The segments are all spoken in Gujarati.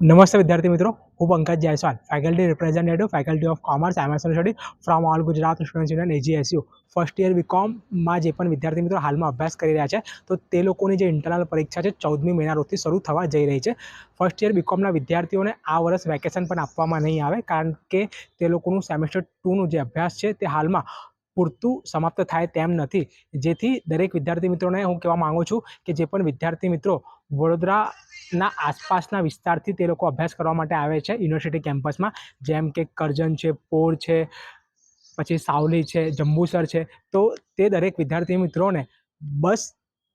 નમસ્તે વિદ્યાર્થી મિત્રો, હું Pankaj Jaiswal, faculty representative, faculty of commerce, MSL study from all Gujarat students union AGSU. First year બીકોમમાં જે પણ વિદ્યાર્થી મિત્રો હાલમાં અભ્યાસ કરી રહ્યા છે, તો તે લોકોની જે ઇન્ટરનલ પરીક્ષા છે 14મી મહિના રોજથી શરૂ થવા જઈ રહી છે. ફર્સ્ટ યર બીકોમના વિદ્યાર્થીઓને આ વર્ષ વેકેશન પણ આપવામાં નહીં આવે, કારણ કે તે લોકોનું સેમેસ્ટર 2નું જે અભ્યાસ છે તે હાલમાં પૂરતું સમાપ્ત થાય તેમ નથી. જેથી દરેક વિદ્યાર્થી મિત્રોને હું કહેવા માગું છું કે જે પણ વિદ્યાર્થી મિત્રો વડોદરાના આસપાસના વિસ્તારથી તે લોકો અભ્યાસ કરવા માટે આવે છે યુનિવર્સિટી કેમ્પસમાં, જેમ કે કરજણ છે, પોર છે, પછી સાવલી છે, જંબુસર છે, તો તે દરેક વિદ્યાર્થી મિત્રોને બસ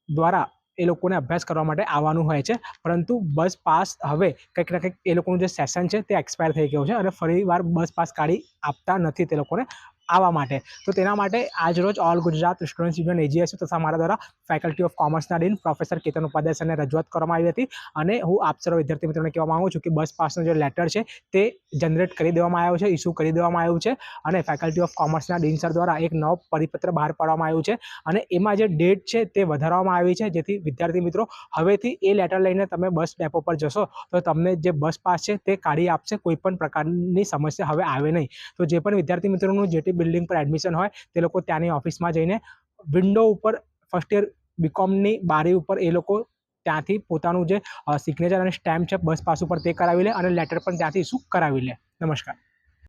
દ્વારા એ લોકોને અભ્યાસ કરવા માટે આવવાનું હોય છે. પરંતુ બસ પાસ હવે કંઈક ને કંઈક એ લોકોનું જે સેશન છે તે એક્સપાયર થઈ ગયું છે અને ફરીવાર બસ પાસ કાઢી આપતા નથી તે લોકોને આવવા માટે. તો તેના માટે આજરોજ all Gujarat students union AGSU તથા મારા દ્વારા ફેકલ્ટી ઓફ કોમર્સના ડીન પ્રોફેસર કેતન ઉપાધ્યાય સરને રજૂઆત કરવામાં આવી હતી. અને હું આપ સર્વ વિદ્યાર્થી મિત્રોને કહેવા માગું છું કે બસ પાસનો જે લેટર છે તે જનરેટ કરી દેવામાં આવ્યો છે, ઇસ્યુ કરી દેવામાં આવ્યું છે. અને ફેકલ્ટી ઓફ કોમર્સના ડીન સર દ્વારા એક નવો પરિપત્ર બહાર પાડવામાં આવ્યું છે અને એમાં જે ડેટ છે તે વધારવામાં આવી છે, જેથી વિદ્યાર્થી મિત્રો હવેથી એ લેટર લઈને તમે બસ ડેપો પર જશો તો તમને જે બસ પાસ છે તે કાઢી આપશે. કોઈ પણ પ્રકારની સમસ્યા હવે આવે નહીં. તો જે પણ વિદ્યાર્થી મિત્રોનું જેટી બિલ્ડિંગ પર એડમિશન હોય તે લોકો ત્યાંની ઓફિસમાં જઈને વિન્ડો ઉપર ફર્સ્ટ યર બીકોમની બારી ઉપર એ લોકો ત્યાંથી પોતાનું જે સિગ્નેચર અને સ્ટેમ્પ છે બસ પાસ ઉપર તે કરાવી લે અને લેટર પણ ત્યાંથી ઇસ્યુ કરાવી લે. નમસ્કાર.